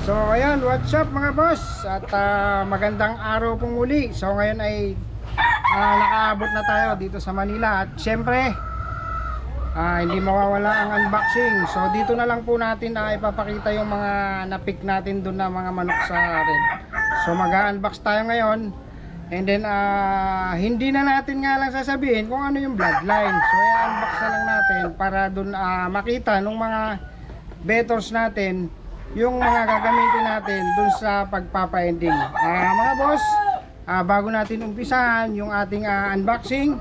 So ayan, what's up mga boss? At magandang araw pong muli. So ngayon ay nakaabot na tayo dito sa Manila. At syempre hindi mawawala ang unboxing. So dito na lang po natin ipapakita yung mga na-pick natin doon na mga manok sa red. So mag-unbox tayo ngayon. And then hindi na natin nga lang sasabihin kung ano yung bloodline. So i-unbox na lang natin para doon makita nung mga bettors natin yung mga gagamitin natin dun sa pagpapa-ending. Mga boss, bago natin umpisahan yung ating unboxing,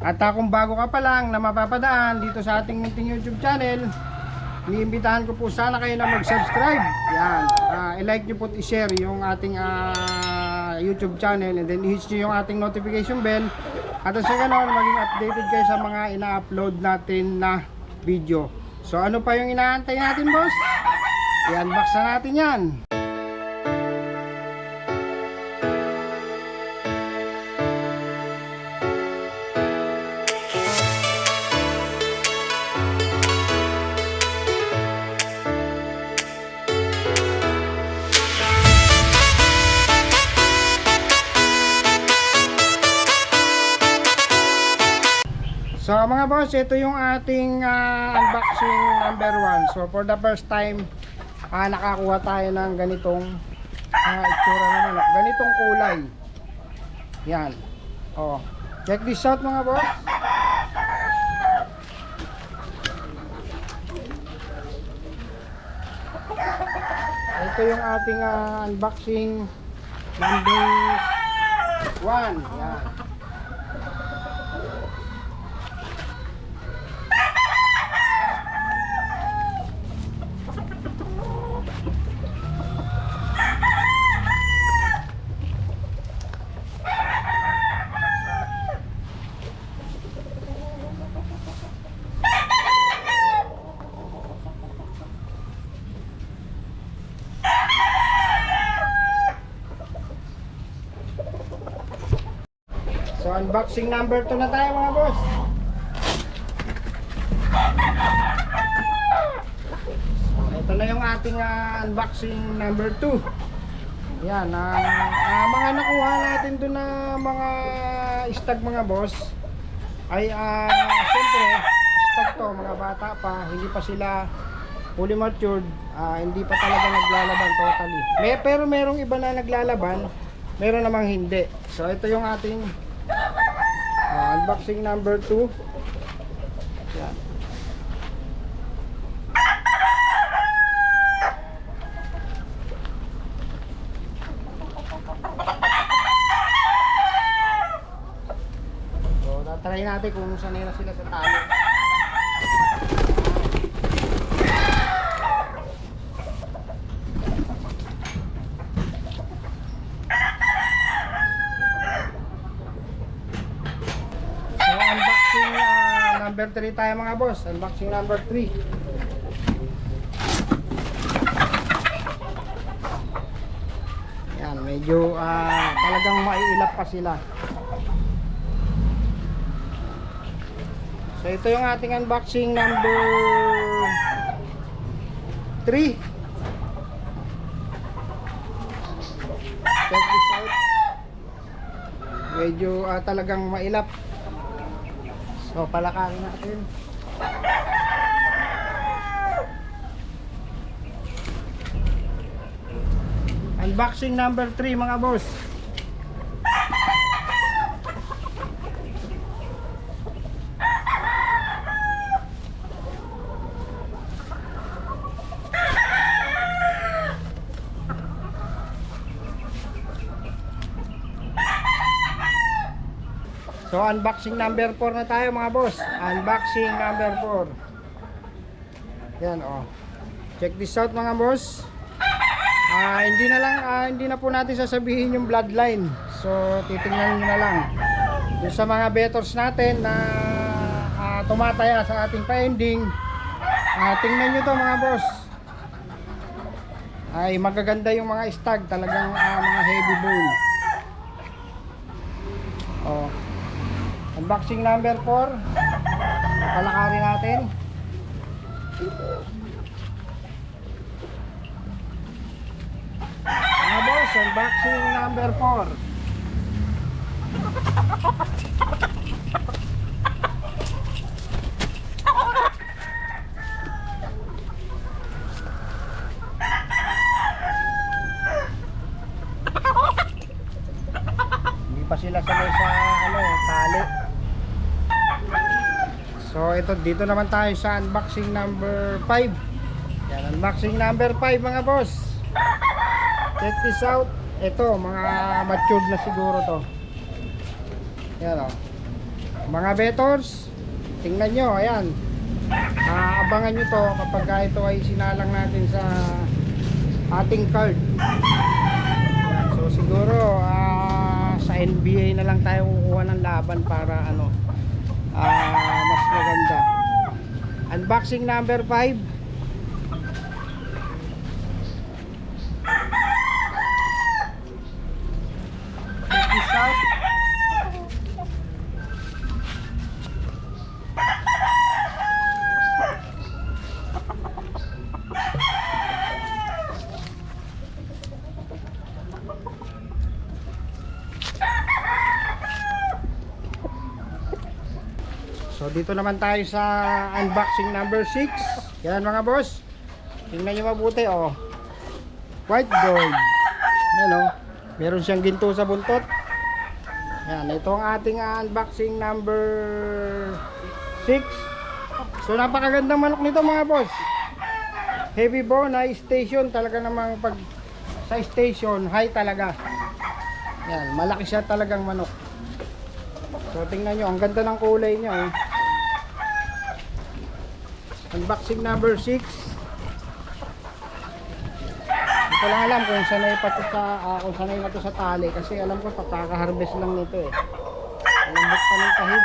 at kung bago ka pa lang na mapapadaan dito sa ating munting YouTube channel, iniimbitahan ko po sana kayo na mag-subscribe. Yan, i-like nyo po at i-share yung ating YouTube channel, and then i-hit nyo yung ating notification bell, at sa ganon maging updated kayo sa mga ina-upload natin na video. So ano pa yung inaantay natin, boss? I-unbox na natin yan. So mga boss, ito yung ating unboxing number 1. So for the first time nakakuha tayo ng ganitong itsura ng manok, ganitong kulay. Yan. Oh, check this out mga boss. Ito yung ating unboxing number 1. Yan. So unboxing number 2 na tayo mga boss. So, ito na yung ating unboxing number 2. Yan, mga nakuha natin doon na mga stag mga boss ay siyempre stag to, mga bata pa, hindi pa sila fully matured, hindi pa talaga naglalaban totally. Pero merong iba na naglalaban, meron namang hindi. So ito yung ating unboxing number 2. Yan. So tatry natin kung sanay na sila sa tali. Number 3 tayo mga boss. Unboxing number 3. Yan, medyo talagang maiilap pa sila. So ito yung ating unboxing number 3. Check this out. Medyo talagang mailap. So palakarin natin. Unboxing number 3 mga boss. So unboxing number 4 na tayo mga boss. Unboxing number 4. Yan oh. Check this out mga boss. Hindi na po natin sasabihin yung bloodline. So titingnan niyo na lang. Yung sa mga bettors natin na tumataya sa ating pa-ending, tingnan niyo to mga boss. Ay magaganda yung mga stag, talagang mga heavy bone. Oh. Unboxing number 4. Palakarin natin. unboxing number 4. Hindi pa sila sanay sa tali. So ito, dito naman tayo sa unboxing number 5. Yan, unboxing number 5 mga boss. Check this out. Ito, mga matured na siguro to. Yan o. Mga betors, tingnan nyo, ayan. Abangan nyo to kapag ito ay sinalang natin sa ating card. Yan, so siguro sa NBA na lang tayo kukuha ng laban para mas maganda. Unboxing number 5. Check this out. So dito naman tayo sa unboxing number 6. Yan mga boss. Tingnan nyo mabuti oh. White gold. Yan oh. Meron siyang ginto sa buntot. Yan, ito ang ating unboxing number 6. So napakagandang manok nito mga boss. Heavy bone, high station. Talaga namang pag sa station, high talaga. Yan, malaki siya talagang manok. So tingnan nyo, ang ganda ng kulay niya oh. Unboxing number 6. Hindi ko lang alam kung sanay pa to kung sanay na to sa tali, kasi alam ko pakaka-harvest lang nito eh. Malambot pa ng tahid.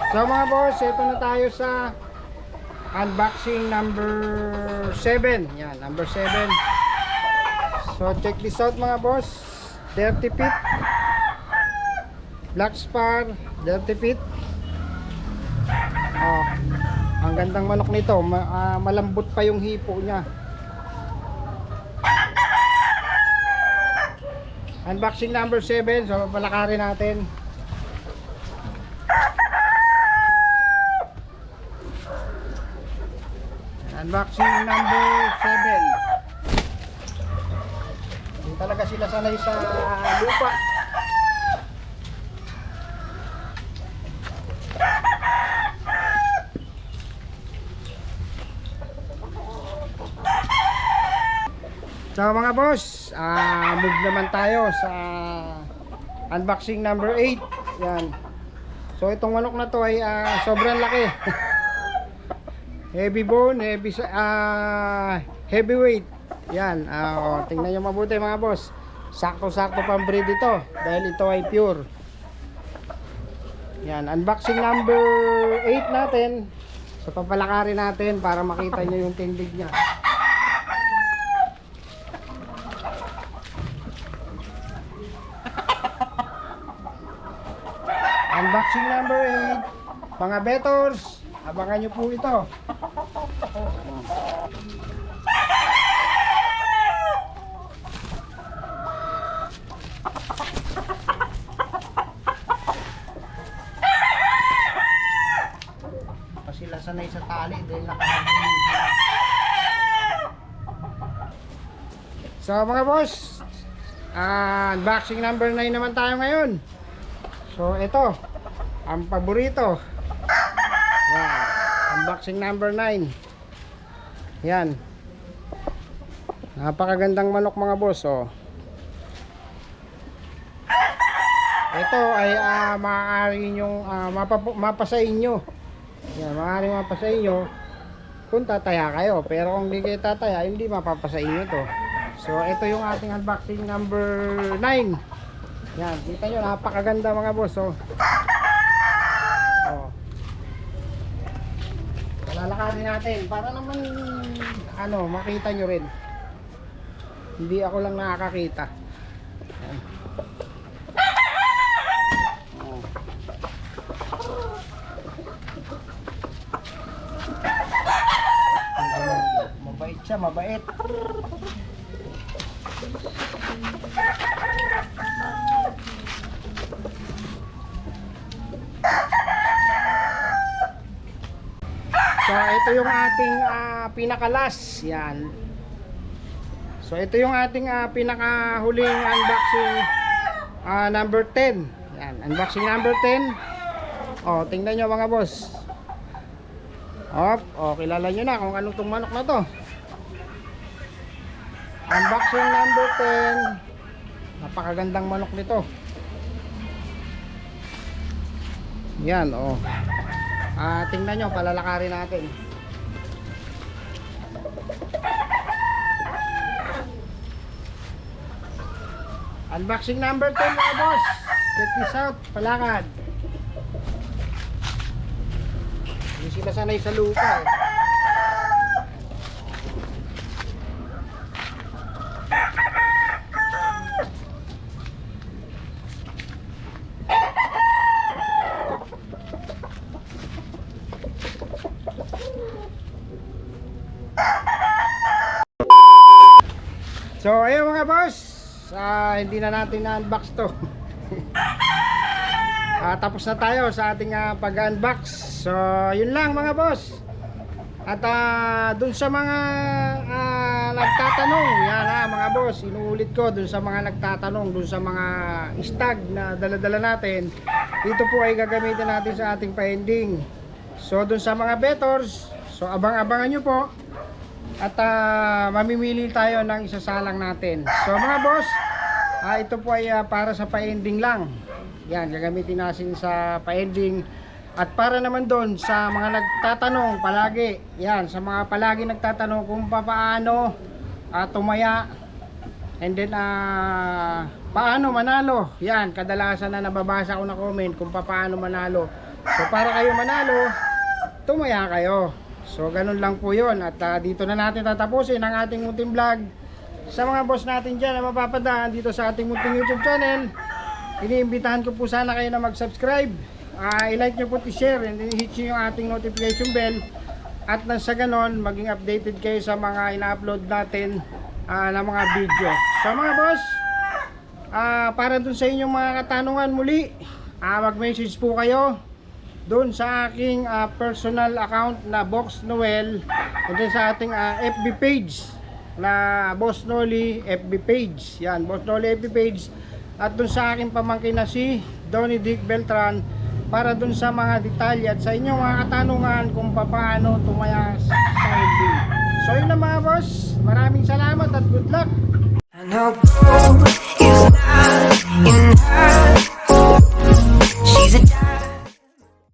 So mga boss, ito na tayo sa unboxing number 7. Yan, number 7. So check this out mga boss. Dirty Pit, Black Spar, Dirty Pit. Oh, ang gandang manok nito. Malambot pa yung hipo niya. Unboxing number 7. So palakarin natin. Unboxing number 7. Hindi talaga sila sanay sa lupa. So mga boss, move naman tayo sa unboxing number 8. Yan. So itong manok na to ay sobrang laki. Heavy bone, heavyweight. Yan, tingnan nyo mabuti mga boss. Sakto-sakto pang breed ito dahil ito ay pure. Yan, unboxing number 8 natin. So papalakarin natin para makita nyo yung tindig niya. Unboxing number 8. Mga betors, abangan nyo po ito. Pa sila sanay sa tali dahil nakahabing sila. So mga boss, unboxing number 9 naman tayo ngayon. So ito, ang paborito. Yan, unboxing number 9. Yan, napakagandang manok mga boss oh. Ito ay maaari nyong mapasa inyo. Yan, maaari mapasa inyo kung tataya kayo, pero kung hindi kayo tataya, hindi mapapasa inyo to. So ito yung ating unboxing number 9. Yan, kita nyo, napakaganda mga boss oh. Lalakarin natin para naman makita nyo rin. Hindi ako lang nakakakita. Yan. siya, mabait. So ito yung ating pinakalas. Yan. So ito yung ating pinakahuling unboxing number 10. Yan, unboxing number 10. Oh, tingnan nyo mga boss. Kilala nyo na kung anong tong manok na to. Unboxing number 10. Napakagandang manok nito. Yan, tingnan nyo, palalakarin natin. Unboxing number 10 mga boss. Check this out, palakad. Hindi sila sanay sa lupa eh. So ayun mga boss, hindi na natin na-unbox to. Tapos na tayo sa ating pag-unbox. So yun lang mga boss. At dun sa mga nagtatanong, yan mga boss, inuulit ko dun sa mga nagtatanong, dun sa mga stag na dala-dala natin, dito po ay gagamitin natin sa ating pa-ending. So dun sa mga bettors, so abang-abangan nyo po. At mamimili tayo ng isasalang natin. So mga boss, ito po ay para sa pa-ending lang. Yan, gagamitin natin sa pa-ending. At para naman doon sa mga nagtatanong palagi, yan, sa mga palagi nagtatanong kung paano tumaya, and then paano manalo. Yan, kadalasan na nababasa ko na comment kung paano manalo. So para kayo manalo, tumaya kayo. So ganun lang po yun. At dito na natin tatapusin ang ating munting vlog. Sa mga boss natin dyan na mapapadaan dito sa ating munting YouTube channel, iniimbitahan ko po sana kayo na mag-subscribe, i-like nyo po, i-share, and then hit nyo yung ating notification bell. At nang sa ganon, maging updated kayo sa mga ina-upload natin na mga video. So mga boss, para dun sa inyong mga katanungan muli, mag-message po kayo doon sa aking personal account na Box Noel, and then sa ating FB page na Boss Noli FB page. Yan, Boss Noli FB page. At doon sa aking pamangkin na si Donnie Dick Beltran, para doon sa mga detalye at sa inyong mga katanungan kung paano tumaya sa ending. So yun na mga boss, maraming salamat at good luck.